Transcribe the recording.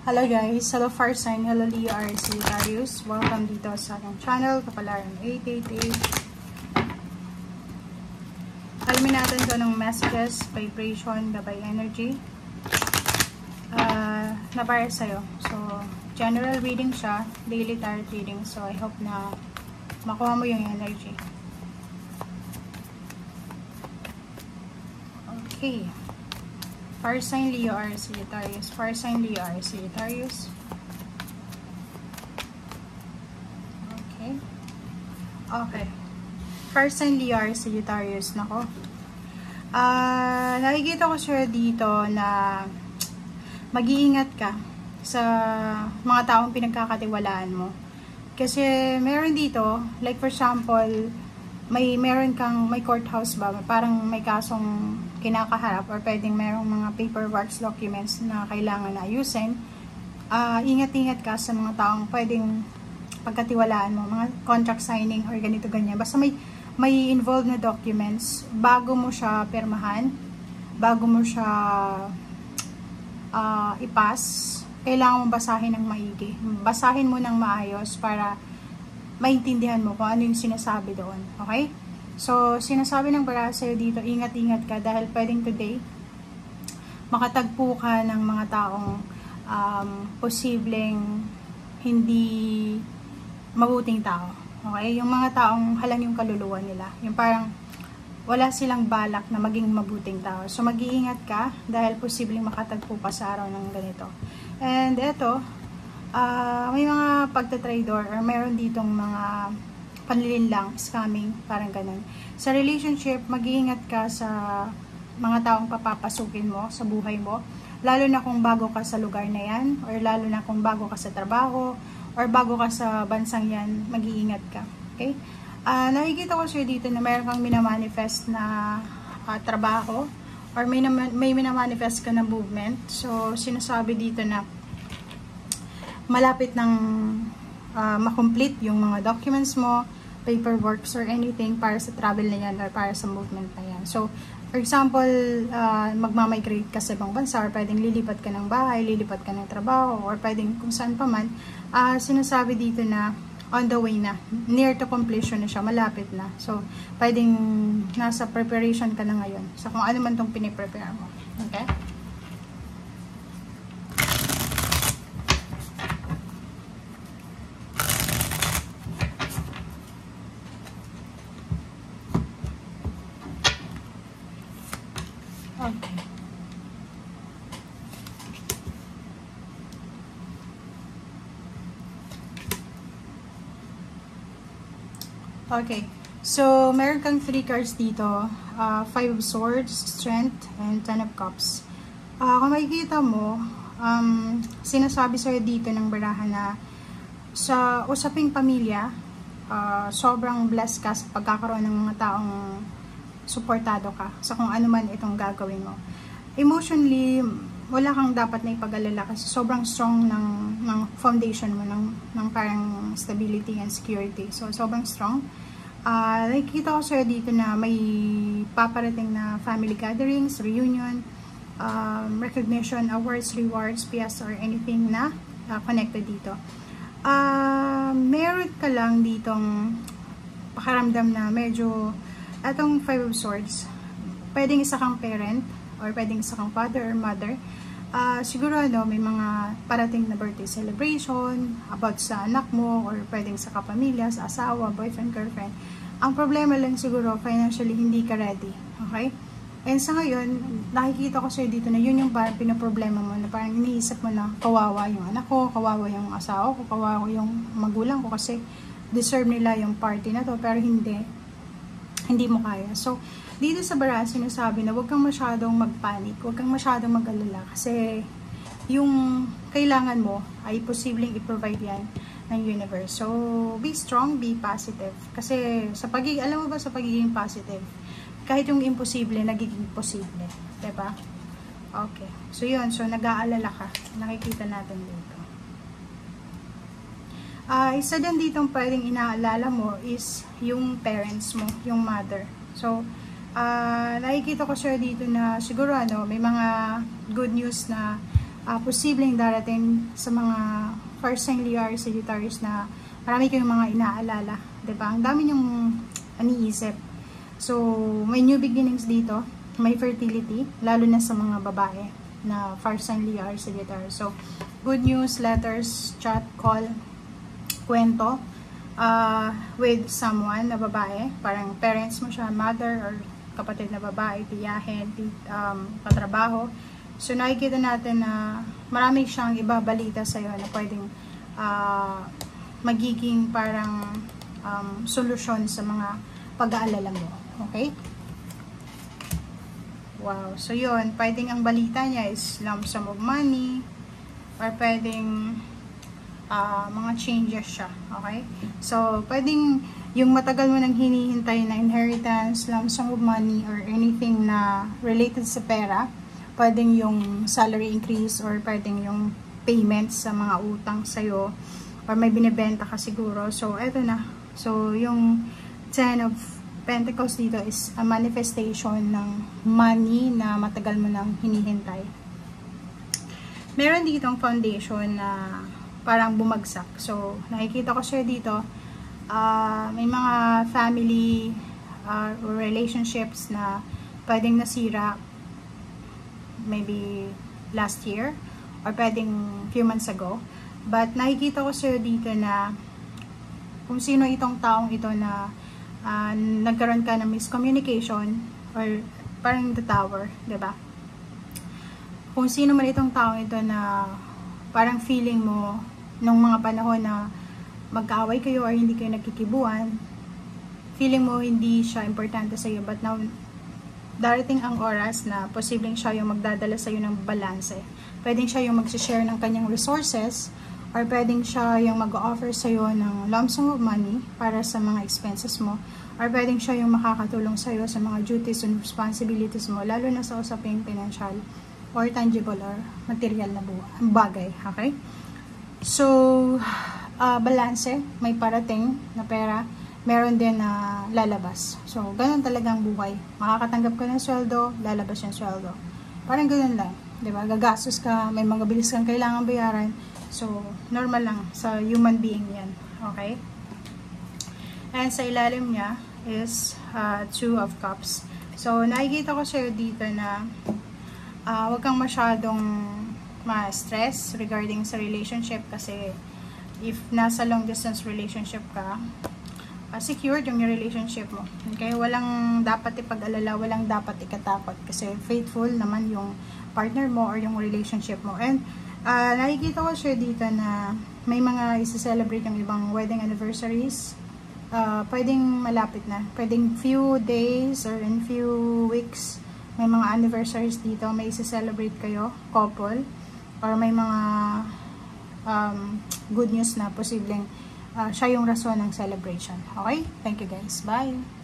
Hello guys, hello fire sign, hello Leo RC Darius. Welcome dito sa aking channel, Kapalaran 888. Alamin natin ito ng messages, vibration, gabay energy na para sa'yo. So, general reading siya, daily tarot reading. So, I hope na makuha mo yung energy. Okay. Fire sign Leo R. Sagittarius. Fire sign Leo R. Sagittarius. Okay. Okay. Fire sign Leo R. Sagittarius. Nako. Nakikita ko siya dito na mag-iingat ka sa mga taong pinagkakatiwalaan mo. Kasi meron dito, like for example, may courthouse ba? Parang may kasong kinakaharap or pwedeng merong mga paperworks, documents na kailangan na ayusin. Ingat-ingat ka sa mga taong pwedeng pagkatiwalaan mo, mga contract signing or ganito ganyan. Basta may involved na documents bago mo siya pirmahan, bago mo siya ipas, kailangan mo basahin ng maigi. Basahin mo ng maayos para maintindihan mo kung ano yung sinasabi doon. Okay? So, sinasabi ng bara sa'yo dito, ingat-ingat ka dahil pwedeng today makatagpo ka ng mga taong posibleng hindi mabuting tao. Okay? Yung mga taong halang yung kaluluwa nila. Yung parang wala silang balak na maging mabuting tao. So, mag-iingat ka dahil posibleng makatagpo ka sa araw ng ganito. And eto, may mga pagtatrador or meron ditong mga panlilinlang, scamming, parang ganun. Sa relationship, mag-iingat ka sa mga taong papapasukin mo sa buhay mo, lalo na kung bago ka sa lugar na yan, or lalo na kung bago ka sa trabaho, or bago ka sa bansang yan, mag-iingat ka. Okay? Nakikita ko siya dito na mayroon kang minamanifest na trabaho, or may minamanifest ka na movement. So, sinasabi dito na malapit ng makomplete yung mga documents mo, paperworks or anything para sa travel na yan or para sa movement na yan. So, for example, magmamigrate ka sa ibang bansa or pwedeng lilipat ka ng bahay, lilipat ka ng trabaho or pwedeng kung saan pa man, sinasabi dito na on the way na, near to completion na siya, malapit na. So, pwedeng nasa preparation ka na ngayon sa kung ano man itong piniprepare mo. Okay? Okay. Okay. So, meron kang 3 cards dito. 5 of Swords, Strength, and 10 of Cups. Kung makikita mo, sinasabi sa'yo dito ng barahan na sa usaping pamilya, sobrang blessed ka sa pagkakaroon ng mga taong suportado ka sa kung ano man itong gagawin mo. Emotionally, wala kang dapat na ipag-alala kasi sobrang strong ng foundation mo, ng parang stability and security. So, sobrang strong. Nakikita ko sa'yo dito na may paparating na family gatherings, reunion, recognition, awards, rewards, PS, or anything na connected dito. Meron ka lang ditong pakaramdam na medyo atong 5 of Swords, pwedeng isa kang parent or pwedeng isa kang father or mother. Siguro may mga parating na birthday celebration about sa anak mo or pwedeng sa kapamilya, sa asawa, boyfriend, girlfriend. Ang problema lang siguro, financially hindi ka ready. Okay? And sa ngayon, nakikita ko sa'yo dito na yun yung parang pinaproblema mo, na parang iniisip mo na kawawa yung anak ko, kawawa yung asawa ko, kawawa yung magulang ko kasi deserve nila yung party na to, pero hindi mo kaya. So, dito sa bara, sinasabi na huwag kang masyadong magpanik, huwag kang masyadong mag-alala kasi yung kailangan mo ay posibleng i-provide yan ng universe. So, be strong, be positive. Kasi, alam mo ba sa pagiging positive, kahit yung imposible, nagiging posible. Diba? Okay. So, yun. So, nag-aalala ka. Nakikita natin dito. Isa din ditong pwedeng inaalala mo is yung parents mo, yung mother. So, nakikita ko siya dito na siguro may mga good news na posibleng darating sa mga first sign Leo Sagittarius na marami kayong mga inaalala, 'di ba? Ang dami niyong iniisip. So, may new beginnings dito, may fertility, lalo na sa mga babae na first sign Leo Sagittarius. So, good news, letters, chat, call, kwento with someone na babae, parang parents mo siya, mother or kapatid na babae, tiyahin, katrabaho. So, nakikita natin na marami siyang ibabalita sa'yo na pwedeng magiging parang solusyon sa mga pag-aalala mo. Okay? Wow. So, yun. Pwedeng ang balita niya is lump sum of money or pwedeng mga changes siya. Okay? So, pwedeng yung matagal mo nang hinihintay na inheritance, lump sum of money, or anything na related sa pera, pwedeng yung salary increase or pwedeng yung payments sa mga utang sa'yo or may binibenta ka siguro. So, eto na. So, yung 10 of Pentacles dito is a manifestation ng money na matagal mo nang hinihintay. Meron ditong foundation na parang bumagsak. So, nakikita ko siya dito. May mga family relationships na pwedeng nasira maybe last year or pwedeng few months ago. But nakikita ko sa'yo dito na kung sino itong taong ito na nagkaroon ka ng miscommunication or parang the tower, diba? Kung sino man itong taong ito na parang feeling mo nung mga panahon na magkaaway kayo or hindi kayo nagkikibuan, feeling mo hindi siya importante sa'yo, but now darating ang oras na posibleng siya yung magdadala sa'yo ng balanse. Pwedeng siya yung mag-share ng kanyang resources or pwedeng siya yung mag-offer sa'yo ng lump sum of money para sa mga expenses mo or pwedeng siya yung makakatulong sa'yo sa mga duties and responsibilities mo, lalo na sa usaping financial or tangible or material na bagay. Okay? So, balanse, may parating na pera, meron din na lalabas. So, ganun talagang buhay. Makakatanggap ka ng sweldo, lalabas yung sweldo. Parang ganun lang. Diba? Gagastos ka, may mga bilis kang kailangan bayaran. So, normal lang sa human being yan. Okay? And sa ilalim niya is 2 of Cups. So, nakikita ko sa'yo dito na huwag kang masyadong ma-stress regarding sa relationship kasi if nasa long distance relationship ka, secured yung relationship mo. Okay? Walang dapat ipag-alala, walang dapat ikatakot kasi faithful naman yung partner mo or yung relationship mo. And nakikita ko siya dito na may mga isa-celebrate yung ibang wedding anniversaries. Pwedeng malapit na. Pwedeng few days or in few weeks may mga anniversaries dito. May isa-celebrate kayo, couple. Or may mga good news na posibleng siya yung rason ng celebration. Okay? Thank you guys. Bye!